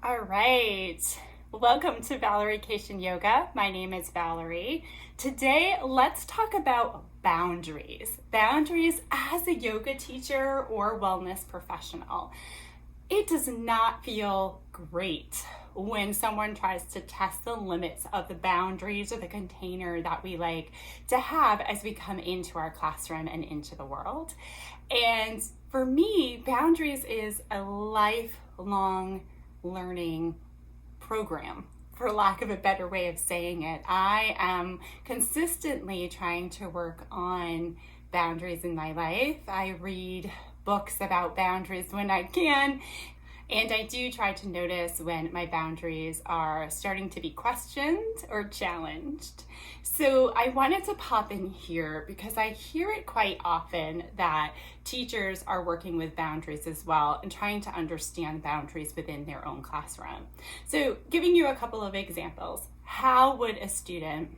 All right. Welcome to Valeriecation Yoga. My name is Valerie. Today, let's talk about boundaries. Boundaries as a yoga teacher or wellness professional. It does not feel great when someone tries to test the limits of the boundaries or the container that we like to have as we come into our classroom and into the world. And for me, boundaries is a lifelong learning program, for lack of a better way of saying it. I am consistently trying to work on boundaries in my life. I read books about boundaries when I can, and I do try to notice when my boundaries are starting to be questioned or challenged. So I wanted to pop in here because I hear it quite often that teachers are working with boundaries as well and trying to understand boundaries within their own classroom. So giving you a couple of examples, how would a student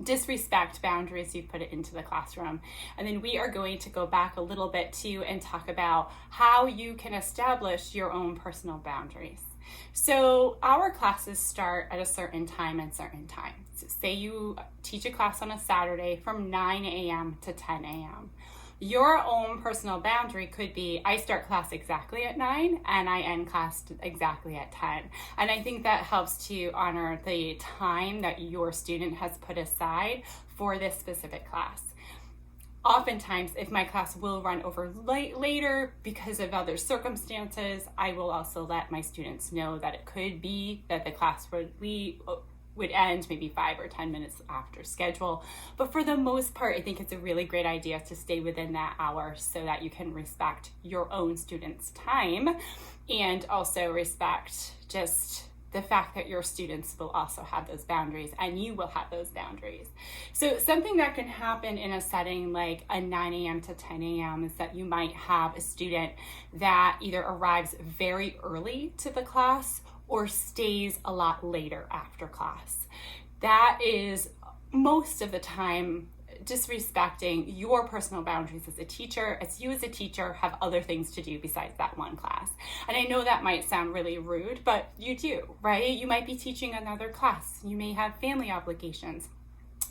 disrespect boundaries you put it into the classroom? And then we are going to go back a little bit too and talk about how you can establish your own personal boundaries. So our classes start at a certain time and certain time. So say you teach a class on a Saturday from 9 a.m. to 10 a.m. Your own personal boundary could be, I start class exactly at 9 and I end class exactly at 10. And I think that helps to honor the time that your student has put aside for this specific class. Oftentimes, if my class will run over later because of other circumstances, I will also let my students know that it could be that the class would end maybe 5 or 10 minutes after schedule. But for the most part, I think it's a really great idea to stay within that hour so that you can respect your own students' time and also respect just the fact that your students will also have those boundaries and you will have those boundaries. So something that can happen in a setting like a 9 a.m. to 10 a.m. is that you might have a student that either arrives very early to the class or stays a lot later after class. That is most of the time disrespecting your personal boundaries as a teacher, as you as a teacher have other things to do besides that one class. And I know that might sound really rude, but you do, right? You might be teaching another class. You may have family obligations.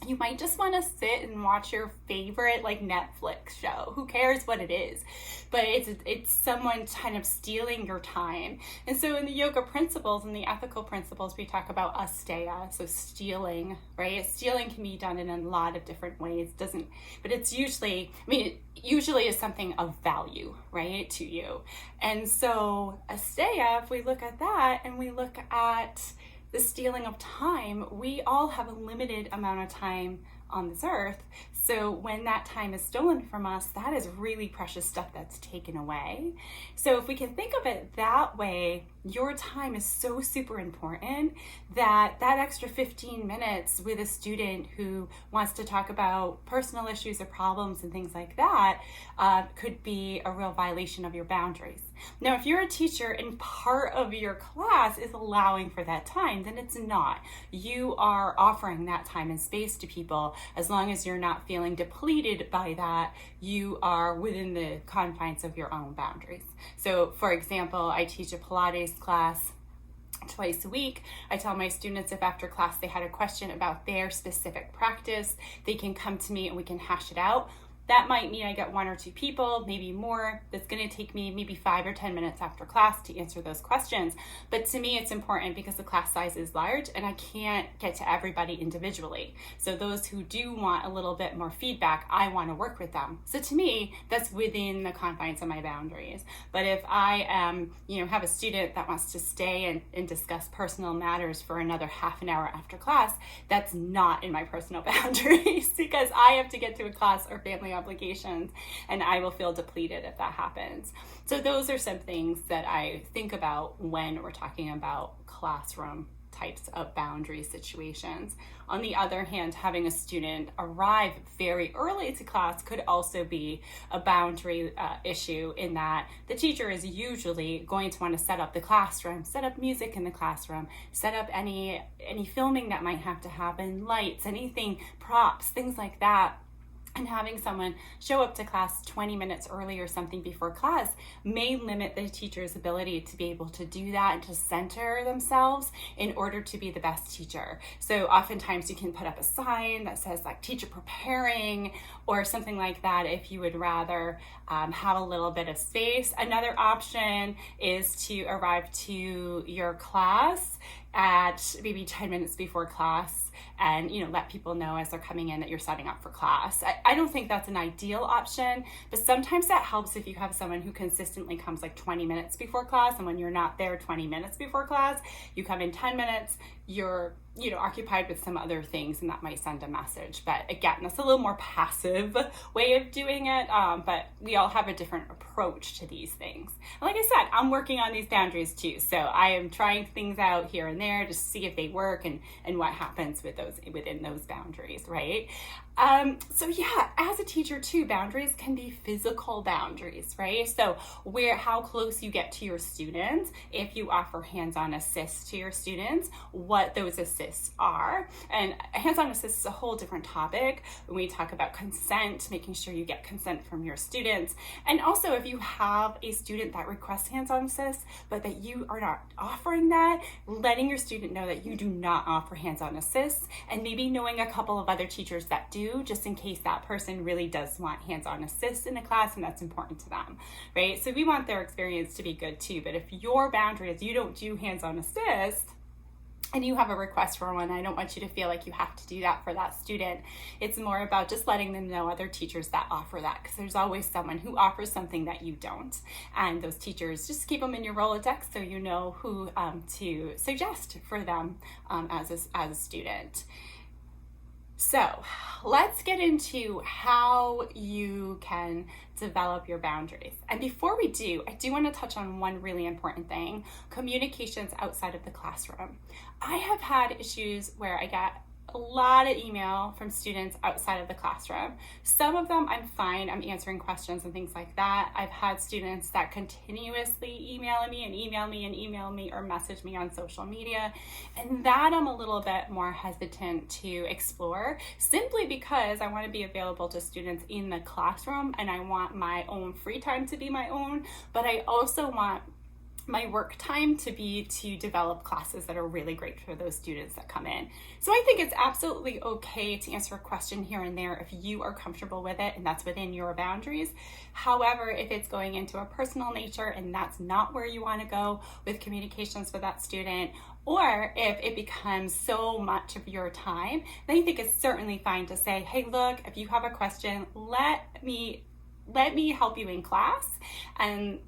You might just want to sit and watch your favorite Netflix show. Who cares what it is? But it's someone kind of stealing your time. And so in the yoga principles and the ethical principles, we talk about asteya, so stealing, right? Stealing can be done in a lot of different ways. But it's usually, it usually is something of value, right, to you. And so asteya, if we look at that and we look at the stealing of time, we all have a limited amount of time on this earth. So when that time is stolen from us, that is really precious stuff that's taken away. So if we can think of it that way, your time is so super important that extra 15 minutes with a student who wants to talk about personal issues or problems and things like that could be a real violation of your boundaries. Now, if you're a teacher and part of your class is allowing for that time, then it's not. You are offering that time and space to people. As long as you're not feeling depleted by that, you are within the confines of your own boundaries. So, for example, I teach a Pilates class twice a week. I tell my students if after class they had a question about their specific practice, they can come to me and we can hash it out. That might mean I get 1 or 2 people, maybe more. That's going to take me maybe 5 or 10 minutes after class to answer those questions. But to me, it's important because the class size is large and I can't get to everybody individually. So those who do want a little bit more feedback, I want to work with them. So to me, that's within the confines of my boundaries. But if I have a student that wants to stay and discuss personal matters for another half an hour after class, that's not in my personal boundaries because I have to get to a class or family obligations and I will feel depleted if that happens. So those are some things that I think about when we're talking about classroom types of boundary situations. On the other hand, having a student arrive very early to class could also be a boundary issue in that the teacher is usually going to want to set up the classroom, set up music in the classroom, set up any filming that might have to happen, lights, anything, props, things like that. And having someone show up to class 20 minutes early or something before class may limit the teacher's ability to be able to do that and to center themselves in order to be the best teacher. So oftentimes you can put up a sign that says like teacher preparing or something like that if you would rather have a little bit of space. Another option is to arrive to your class at maybe 10 minutes before class and let people know as they're coming in that you're setting up for class. I don't think that's an ideal option, but sometimes that helps if you have someone who consistently comes like 20 minutes before class, and when you're not there 20 minutes before class, you come in 10 minutes, you're occupied with some other things, and that might send a message. But again, that's a little more passive way of doing it, but we all have a different approach to these things. And like I said, I'm working on these boundaries too, so I am trying things out here and there to see if they work and what happens with those within those boundaries, right? So yeah, as a teacher too, boundaries can be physical boundaries, right? So how close you get to your students, if you offer hands-on assists to your students, what those assists are. And hands-on assists is a whole different topic when we talk about consent, making sure you get consent from your students. And also if you have a student that requests hands-on assists, but that you are not offering that, letting your student know that you do not offer hands-on assists, and maybe knowing a couple of other teachers that do, just in case that person really does want hands-on assists in the class and that's important to them, right? So we want their experience to be good too, but if your boundary is you don't do hands-on assist and you have a request for one, I don't want you to feel like you have to do that for that student. It's more about just letting them know other teachers that offer that, because there's always someone who offers something that you don't. And those teachers, just keep them in your Rolodex so you know who to suggest for them as a student. So let's get into how you can develop your boundaries. And before we do, I do want to touch on one really important thing: communications outside of the classroom. I have had issues where I get a lot of email from students outside of the classroom. Some of them I'm fine, I'm answering questions and things like that. I've had students that continuously email me or message me on social media, and that I'm a little bit more hesitant to explore, simply because I want to be available to students in the classroom and I want my own free time to be my own, but I also want my work time to be to develop classes that are really great for those students that come in. So I think it's absolutely okay to answer a question here and there if you are comfortable with it and that's within your boundaries. However, if it's going into a personal nature and that's not where you want to go with communications with that student, or if it becomes so much of your time, then I think it's certainly fine to say, hey, look, if you have a question, let me help you in class and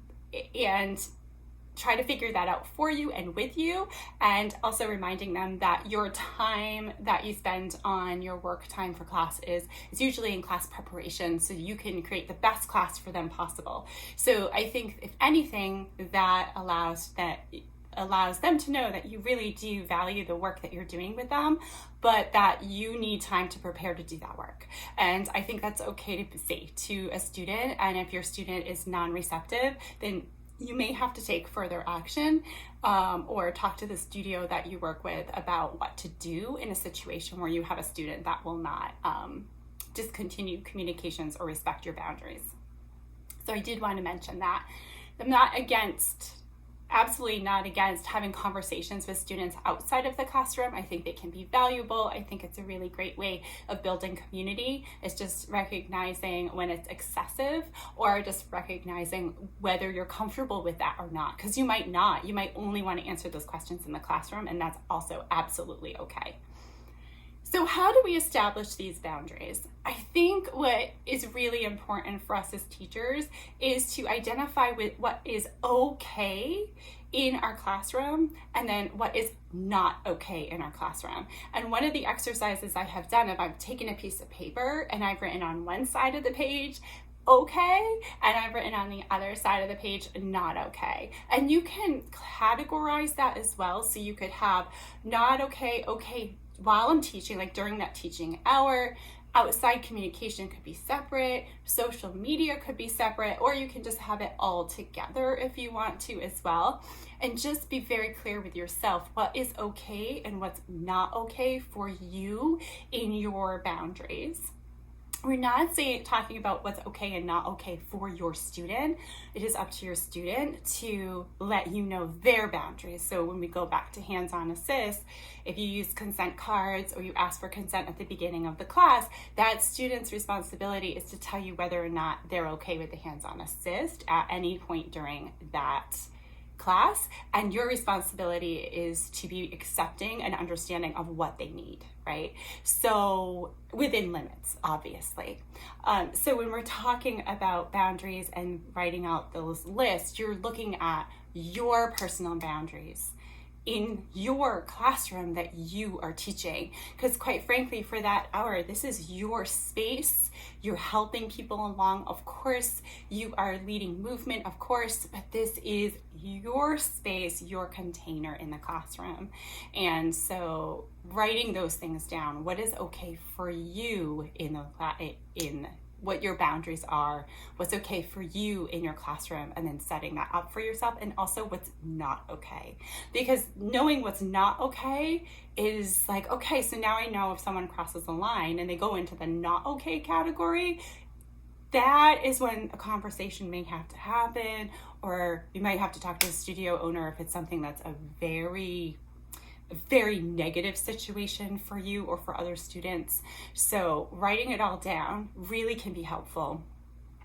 try to figure that out for you and with you, and also reminding them that your time that you spend on your work time for class is usually in class preparation, so you can create the best class for them possible. So I think if anything, that allows them to know that you really do value the work that you're doing with them, but that you need time to prepare to do that work. And I think that's okay to say to a student, and if your student is non-receptive, then you may have to take further action or talk to the studio that you work with about what to do in a situation where you have a student that will not discontinue communications or respect your boundaries. So I did want to mention that. I'm absolutely not against having conversations with students outside of the classroom. I think they can be valuable. I think it's a really great way of building community. It's just recognizing when it's excessive, or just recognizing whether you're comfortable with that or not, because you might not. You might only want to answer those questions in the classroom, and that's also absolutely okay. So how do we establish these boundaries? I think what is really important for us as teachers is to identify with what is okay in our classroom and then what is not okay in our classroom. And one of the exercises I have done, if I've taken a piece of paper and I've written on one side of the page, okay, and I've written on the other side of the page, not okay. And you can categorize that as well. So you could have not okay, okay, while I'm teaching, like during that teaching hour. Outside communication could be separate, social media could be separate, or you can just have it all together if you want to as well. And just be very clear with yourself what is okay and what's not okay for you in your boundaries. we're not talking about what's okay and not okay for your student. It is up to your student to let you know their boundaries. So when we go back to hands-on assist, if you use consent cards or you ask for consent at the beginning of the class, that student's responsibility is to tell you whether or not they're okay with the hands-on assist at any point during that class, and your responsibility is to be accepting and understanding of what they need, right? So within limits, obviously. So when we're talking about boundaries and writing out those lists, you're looking at your personal boundaries in your classroom that you are teaching, because quite frankly, for that hour, this is your space. You're helping people along, of course. You are leading movement, of course, but this is your space, your container in the classroom. And so writing those things down, what is okay for you in what your boundaries are, what's okay for you in your classroom, and then setting that up for yourself, and also what's not okay. Because knowing what's not okay is like, okay, so now I know if someone crosses the line and they go into the not okay category, that is when a conversation may have to happen, or you might have to talk to the studio owner if it's something that's a very negative situation for you or for other students. So writing it all down really can be helpful.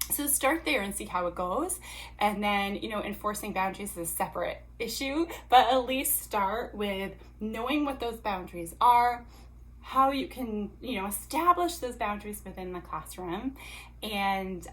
So start there and see how it goes. And then, enforcing boundaries is a separate issue, but at least start with knowing what those boundaries are, how you can, establish those boundaries within the classroom, and,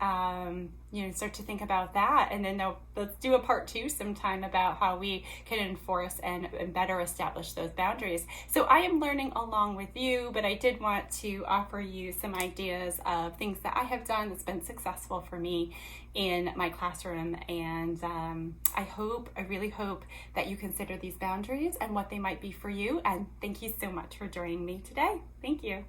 start to think about that. And then let's do a part 2 sometime about how we can enforce and better establish those boundaries. So I am learning along with you, but I did want to offer you some ideas of things that I have done that's been successful for me in my classroom. And I really hope that you consider these boundaries and what they might be for you. And thank you so much for joining me today. Thank you.